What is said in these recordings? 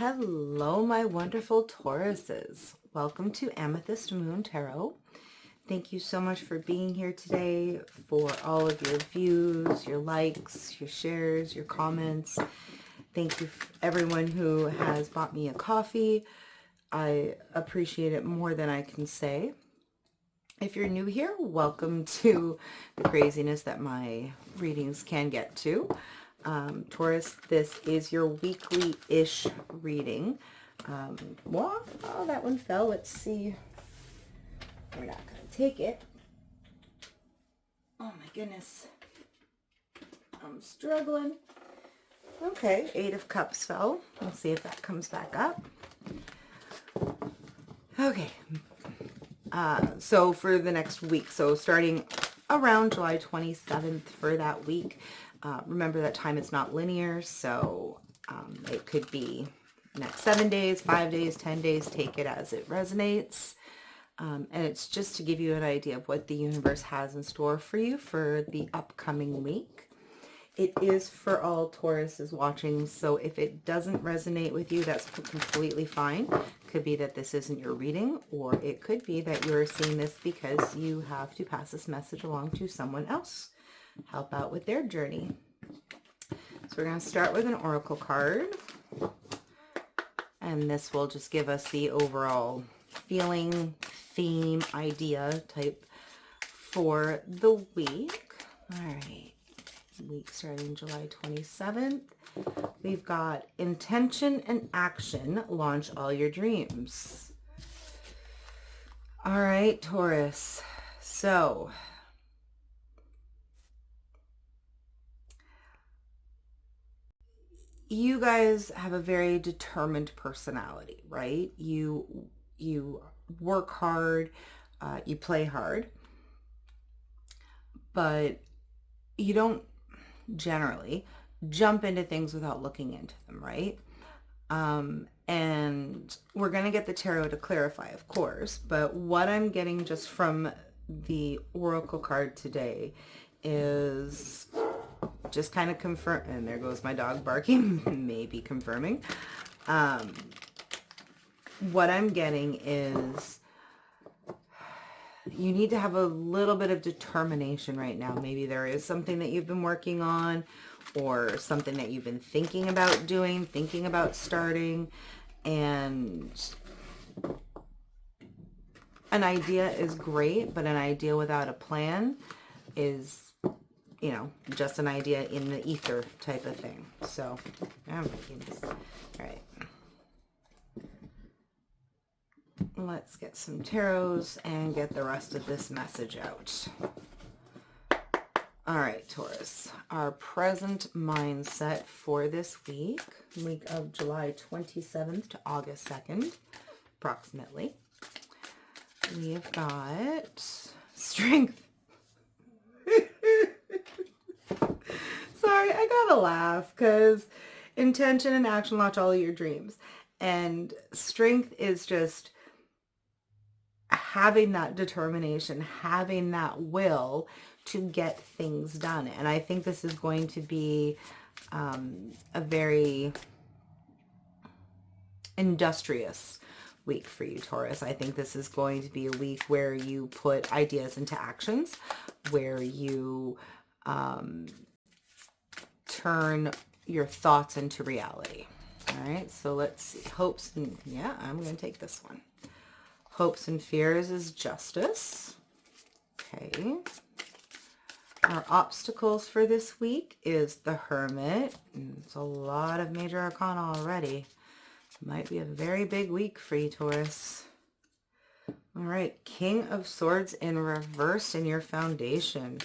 Hello, my wonderful Tauruses. Welcome to Amethyst Moon Tarot. Thank you so much for being here today, for all of your views, your likes, your shares, your comments. Thank you everyone who has bought me a coffee. I appreciate it more than I can say. If you're new here, welcome to the craziness that my readings can get to. Taurus, this is your weekly-ish reading. Oh, that one fell. Let's see. We're not going to take it. Oh my goodness. I'm struggling. Okay, 8 of Cups fell. We'll see if that comes back up. Okay. So for the next week, so starting around July 27th for that week, remember that time is not linear, so it could be next 7 days, 5 days, 10 days, take it as it resonates. And it's just to give you an idea of what the universe has in store for you for the upcoming week. It is for all Tauruses watching, so if it doesn't resonate with you, that's completely fine. Could be that this isn't your reading, or it could be that you're seeing this because you have to pass this message along to someone else. Help out with their journey. So we're going to start with an oracle card. And this will just give us the overall feeling, theme, idea type for the week. All right. Week starting July 27th. We've got intention and action. Launch all your dreams. All right, Taurus. So you guys have a very determined personality, right? You work hard, you play hard, but you don't generally jump into things without looking into them, right? And we're going to get the tarot to clarify, of course, but what I'm getting just from the oracle card today is just kind of confirm, and there goes my dog barking, maybe confirming. What I'm getting is you need to have a little bit of determination right now. Maybe there is something that you've been working on, or something that you've been thinking about doing, thinking about starting, and an idea is great, but an idea without a plan is, you know, just an idea in the ether type of thing. So, oh my goodness. All right. Let's get some tarots and get the rest of this message out. All right, Taurus. Our present mindset for this week of July 27th to August 2nd, approximately. We have got strength. Sorry, I gotta laugh because intention and action launch all your dreams. And strength is just having that determination, having that will to get things done. And I think this is going to be a very industrious week for you, Taurus. I think this is going to be a week where you put ideas into actions, where you turn your thoughts into reality. All right, so let's see. Hopes and, yeah, I'm going to take this one. Hopes and fears is justice. Okay. Our obstacles for this week is the Hermit. It's a lot of major arcana already. Might be a very big week for you, Taurus. All right, King of Swords in reverse in your foundation.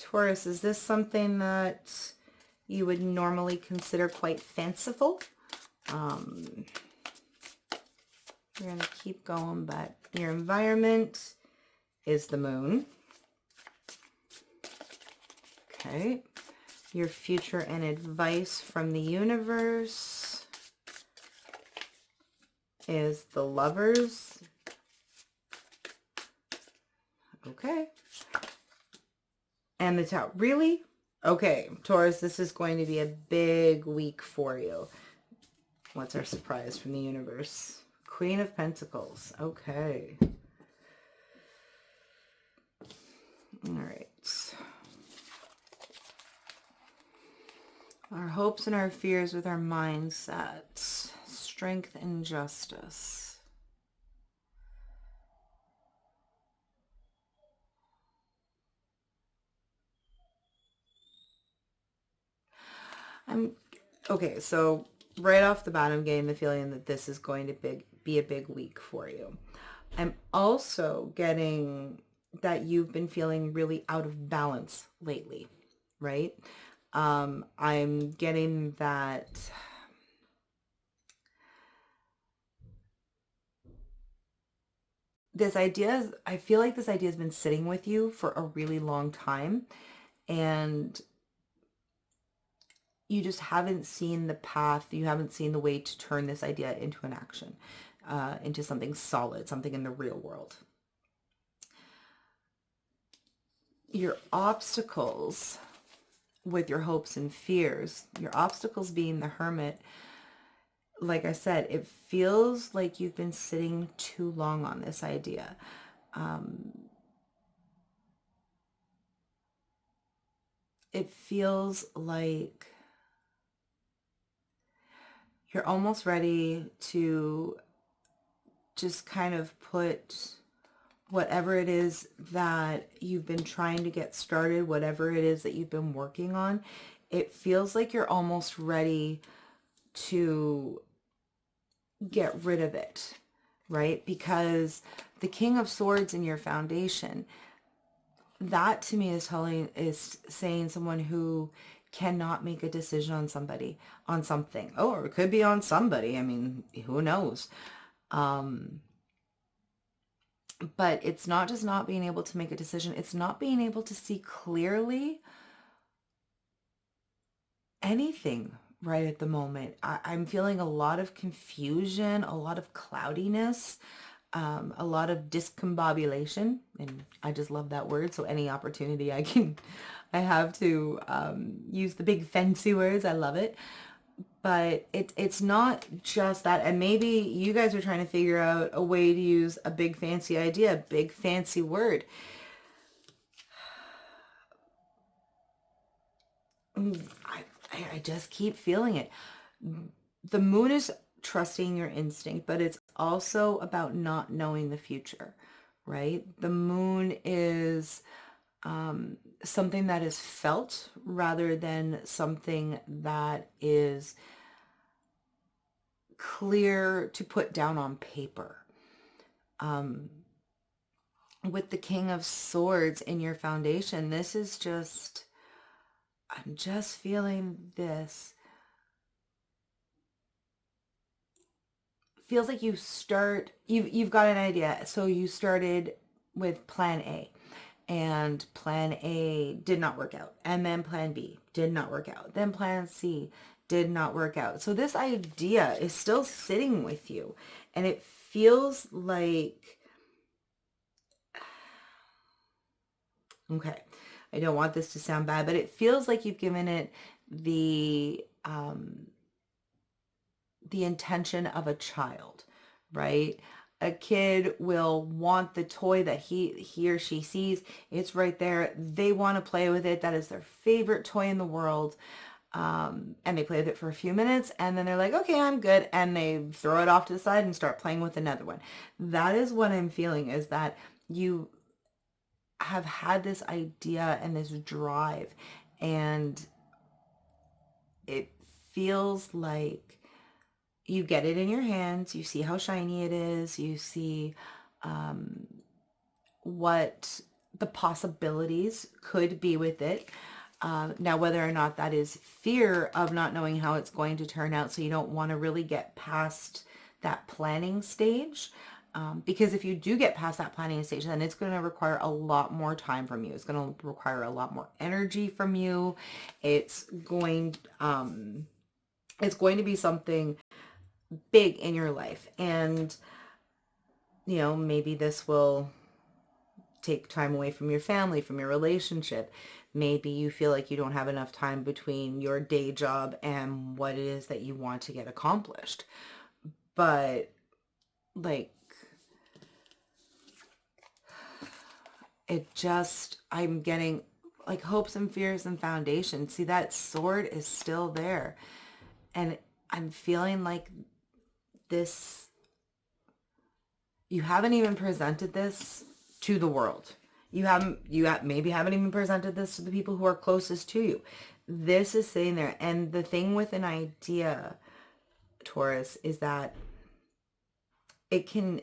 Taurus, is this something that you would normally consider quite fanciful? We're going to keep going, but your environment is the moon. Okay. Your future and advice from the universe is the Lovers. Okay. And the Tower. Really? Okay, Taurus, this is going to be a big week for you. What's our surprise from the universe? Queen of Pentacles. Okay. All right. Our hopes and our fears with our mindsets. Strength and justice. Okay, so right off the bat, I'm getting the feeling that this is going to be a big week for you. I'm also getting that you've been feeling really out of balance lately, right? I'm getting that I feel like this idea has been sitting with you for a really long time, and you just haven't seen the path, you haven't seen the way to turn this idea into an action, into something solid, something in the real world. Your obstacles with your hopes and fears, your obstacles being the Hermit, like I said, it feels like you've been sitting too long on this idea. It feels like you're almost ready to just kind of put whatever it is that you've been trying to get started, whatever it is that you've been working on. It feels like you're almost ready to get rid of it, right? Because the King of Swords in your foundation, that to me is saying someone who cannot make a decision on something. Oh, or it could be on somebody. I mean, who knows? But it's not just not being able to make a decision. It's not being able to see clearly anything right at the moment. I'm feeling a lot of confusion, a lot of cloudiness, a lot of discombobulation, and I just love that word. So any opportunity I have to use the big fancy words, I love it. But it's not just that. And maybe you guys are trying to figure out a way to use a big fancy idea, a big fancy word. I just keep feeling it. The moon is trusting your instinct, but it's also about not knowing the future, right? The moon is something that is felt rather than something that is clear to put down on paper. With the King of Swords in your foundation, this is just, I'm just feeling this. Feels like you've got an idea. So you started with plan A, and plan A did not work out. And then plan B did not work out. Then plan C did not work out. So this idea is still sitting with you, and it feels like, okay, I don't want this to sound bad, but it feels like you've given it the intention of a child, right? A kid will want the toy that he or she sees. It's right there. They want to play with it. That is their favorite toy in the world. And they play with it for a few minutes, and then they're like, okay, I'm good. And they throw it off to the side and start playing with another one. That is what I'm feeling, is that you have had this idea and this drive, and it feels like you get it in your hands, you see how shiny it is, you see what the possibilities could be with it. Now, whether or not that is fear of not knowing how it's going to turn out, so you don't want to really get past that planning stage. Because if you do get past that planning stage, then it's going to require a lot more time from you. It's going to require a lot more energy from you. It's going to be something big in your life. And, maybe this will take time away from your family, from your relationship. Maybe you feel like you don't have enough time between your day job and what it is that you want to get accomplished. But like, I'm getting like hopes and fears and foundation. See, that sword is still there. And I'm feeling like this, you haven't even presented this to the world. Maybe haven't even presented this to the people who are closest to you. This is sitting there. And the thing with an idea, Taurus, is that it can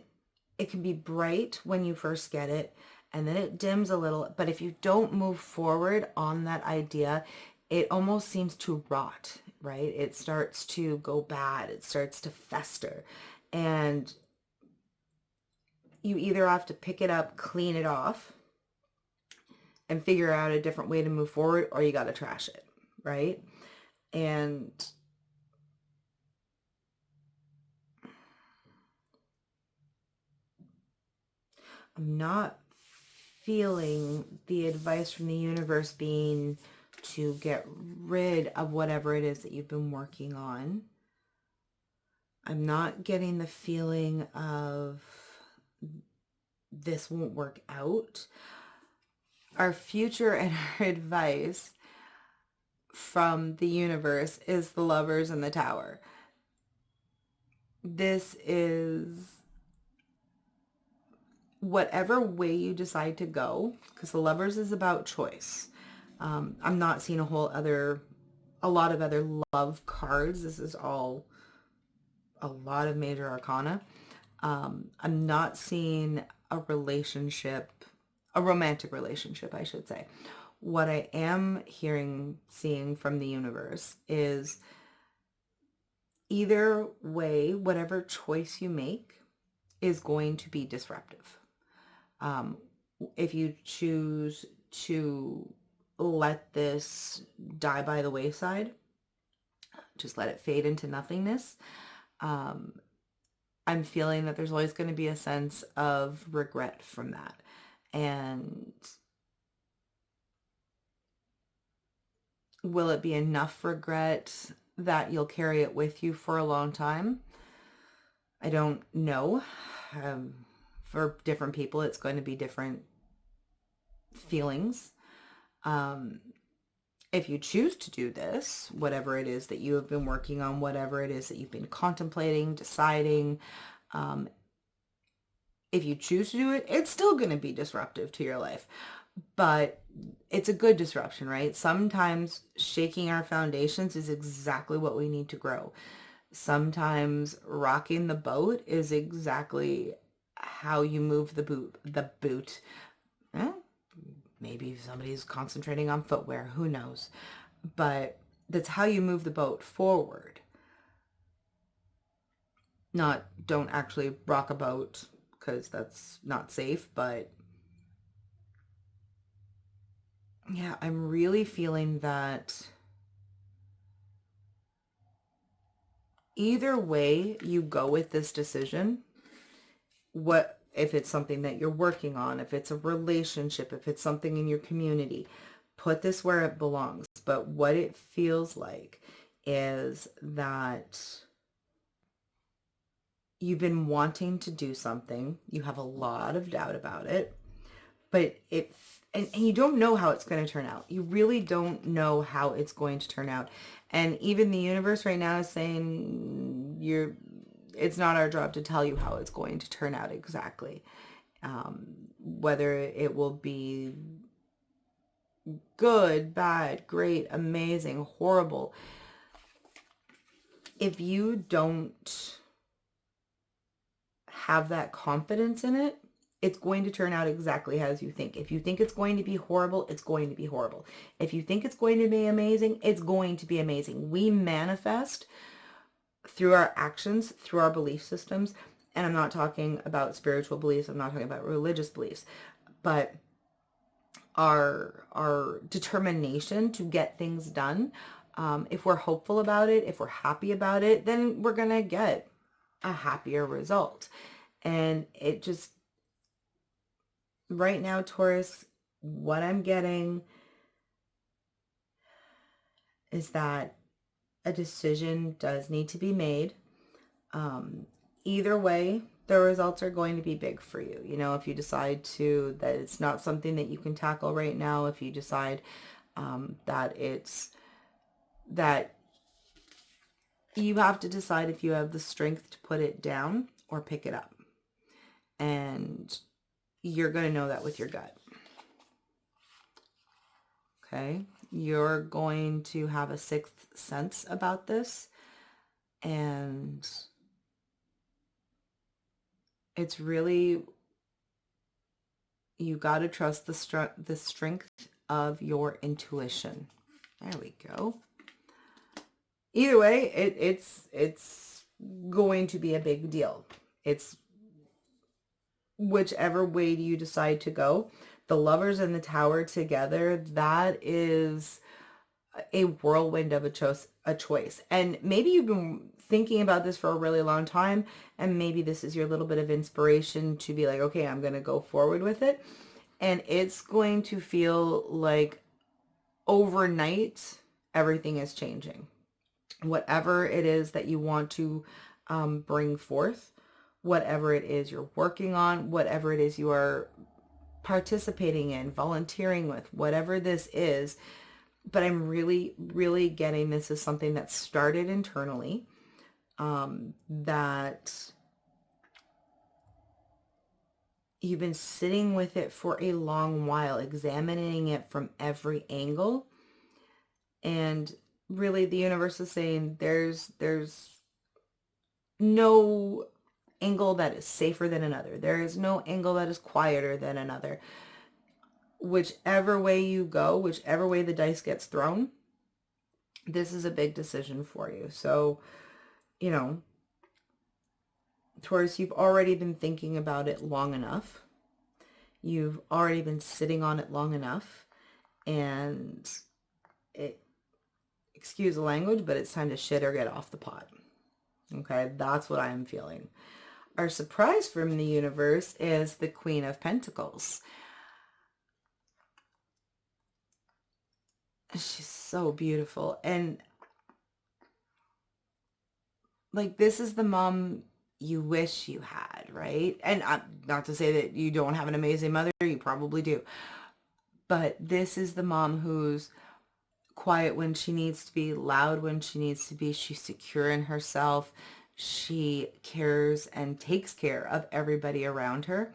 be bright when you first get it, and then it dims a little. But if you don't move forward on that idea, it almost seems to rot, right? It starts to go bad. It starts to fester. And you either have to pick it up, clean it off, and figure out a different way to move forward, or you got to trash it, right? And I'm not feeling the advice from the universe being to get rid of whatever it is that you've been working on. I'm not getting the feeling of this won't work out. Our future and our advice from the universe is the Lovers and the Tower. This is whatever way you decide to go, because the Lovers is about choice. I'm not seeing a lot of other love cards. This is all a lot of major arcana. I'm not seeing a romantic relationship, I should say. What I am seeing from the universe is either way, whatever choice you make is going to be disruptive. If you choose to let this die by the wayside, just let it fade into nothingness, I'm feeling that there's always going to be a sense of regret from that. And will it be enough regret that you'll carry it with you for a long time? I don't know. For different people, it's going to be different feelings. If you choose to do this, whatever it is that you have been working on, whatever it is that you've been contemplating, deciding, if you choose to do it, it's still going to be disruptive to your life. But it's a good disruption, right? Sometimes shaking our foundations is exactly what we need to grow. Sometimes rocking the boat is exactly how you move the boot. Maybe somebody's concentrating on footwear, who knows? But that's how you move the boat forward. Don't actually rock a boat, because that's not safe, but yeah, I'm really feeling that either way you go with this decision, if it's something that you're working on, if it's a relationship, if it's something in your community, put this where it belongs. But what it feels like is that you've been wanting to do something. You have a lot of doubt about it, but and you don't know how it's going to turn out. You really don't know how it's going to turn out. And even the universe right now is saying it's not our job to tell you how it's going to turn out exactly. Whether it will be good, bad, great, amazing, horrible. If you don't have that confidence in it, it's going to turn out exactly as you think. If you think it's going to be horrible, it's going to be horrible. If you think it's going to be amazing, it's going to be amazing. We manifest through our actions, through our belief systems. And I'm not talking about spiritual beliefs. I'm not talking about religious beliefs, but our determination to get things done. If we're hopeful about it, if we're happy about it, then we're going to get a happier result. And it just, right now, Taurus, what I'm getting is that a decision does need to be made. Either way, the results are going to be big for you. You know, if you decide that it's not something that you can tackle right now, if you decide that you have to decide if you have the strength to put it down or pick it up. And you're going to know that with your gut. Okay? You're going to have a sixth sense about this. And it's really, you got to trust the strength of your intuition. There we go. Either way, it's going to be a big deal. It's whichever way you decide to go. The Lovers and the Tower together, that is a whirlwind of a choice. And maybe you've been thinking about this for a really long time, and maybe this is your little bit of inspiration to be like, okay, I'm going to go forward with it. And it's going to feel like overnight, everything is changing. Whatever it is that you want to bring forth, whatever it is you're working on, whatever it is you are participating in, volunteering with, whatever this is. But I'm really, really getting this is something that started internally, that you've been sitting with it for a long while, examining it from every angle. And really the universe is saying there's no angle that is safer than another. There is no angle that is quieter than another. Whichever way you go, whichever way the dice gets thrown, this is a big decision for you. So, you know, Taurus, you've already been thinking about it long enough. You've already been sitting on it long enough. And excuse the language, but it's time to shit or get off the pot. Okay, that's what I'm feeling. Our surprise from the universe is the Queen of Pentacles. She's so beautiful. And like, this is the mom you wish you had, right? And not to say that you don't have an amazing mother, you probably do. But this is the mom who's quiet when she needs to be, loud when she needs to be. She's secure in herself. She cares and takes care of everybody around her.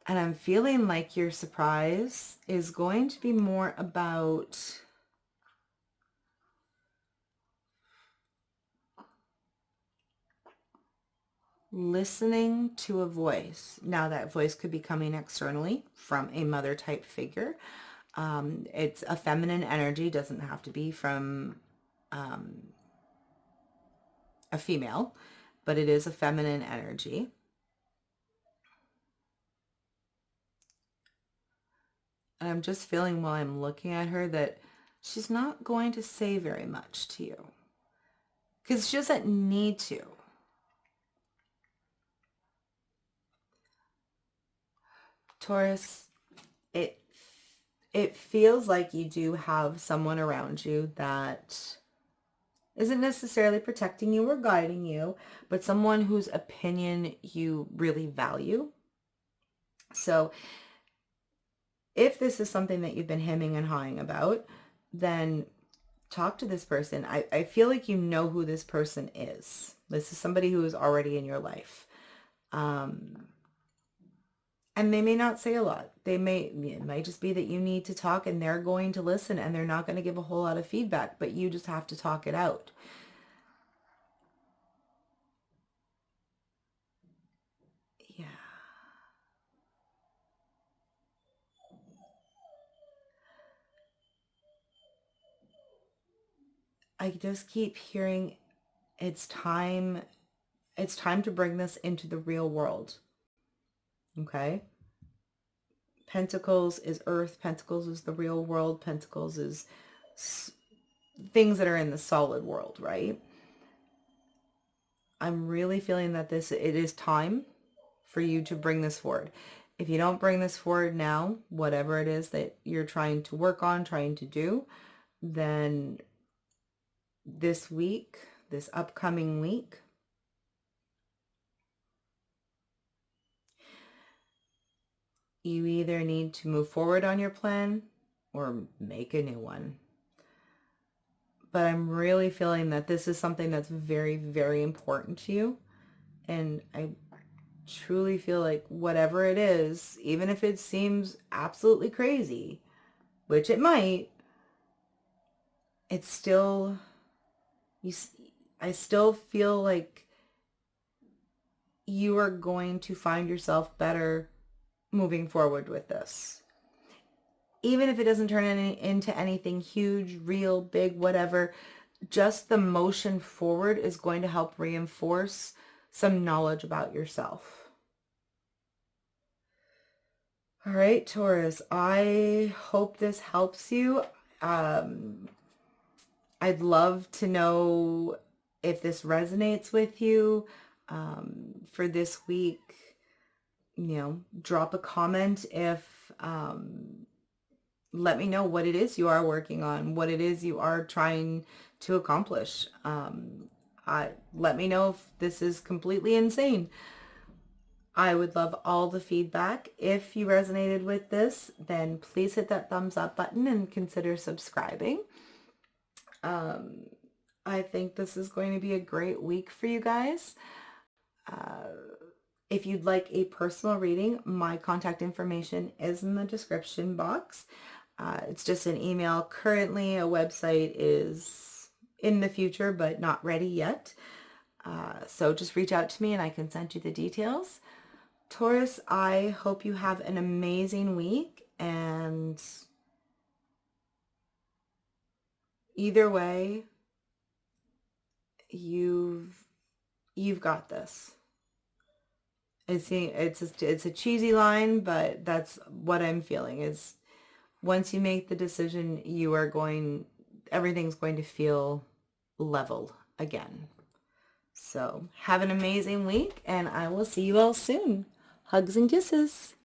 And I'm feeling like your surprise is going to be more about listening to a voice. Now that voice could be coming externally from a mother type figure. It's a feminine energy, doesn't have to be from a female, but it is a feminine energy. And I'm just feeling while I'm looking at her that she's not going to say very much to you, because she doesn't need to. Taurus, it feels like you do have someone around you that isn't necessarily protecting you or guiding you, but someone whose opinion you really value. So if this is something that you've been hemming and hawing about, then talk to this person. I feel like you know who this person is. This is somebody who is already in your life. And they may not say a lot. It might just be that you need to talk and they're going to listen and they're not going to give a whole lot of feedback, but you just have to talk it out. Yeah. I just keep hearing it's time to bring this into the real world. Okay? Pentacles is earth. Pentacles is the real world. Pentacles is things that are in the solid world, right? I'm really feeling that it is time for you to bring this forward. If you don't bring this forward now, whatever it is that you're trying to work on, trying to do, then this week, this upcoming week, you either need to move forward on your plan or make a new one. But I'm really feeling that this is something that's very, very important to you. And I truly feel like whatever it is, even if it seems absolutely crazy, which it might, it's still, I still feel like you are going to find yourself better moving forward with this. Even if it doesn't turn into anything huge, real, big, whatever, just the motion forward is going to help reinforce some knowledge about yourself. All right, Taurus, I hope this helps you. I'd love to know if this resonates with you for this week. Drop a comment if, let me know what it is you are working on, what it is you are trying to accomplish. Let me know if this is completely insane. I would love all the feedback. If you resonated with this, then please hit that thumbs up button and consider subscribing. I think this is going to be a great week for you guys. If you'd like a personal reading, my contact information is in the description box. It's just an email. Currently, a website is in the future, but not ready yet. So just reach out to me and I can send you the details. Taurus, I hope you have an amazing week, and either way, you've got this. It's a cheesy line, but that's what I'm feeling is once you make the decision, everything's going to feel level again. So have an amazing week, and I will see you all soon. Hugs and kisses.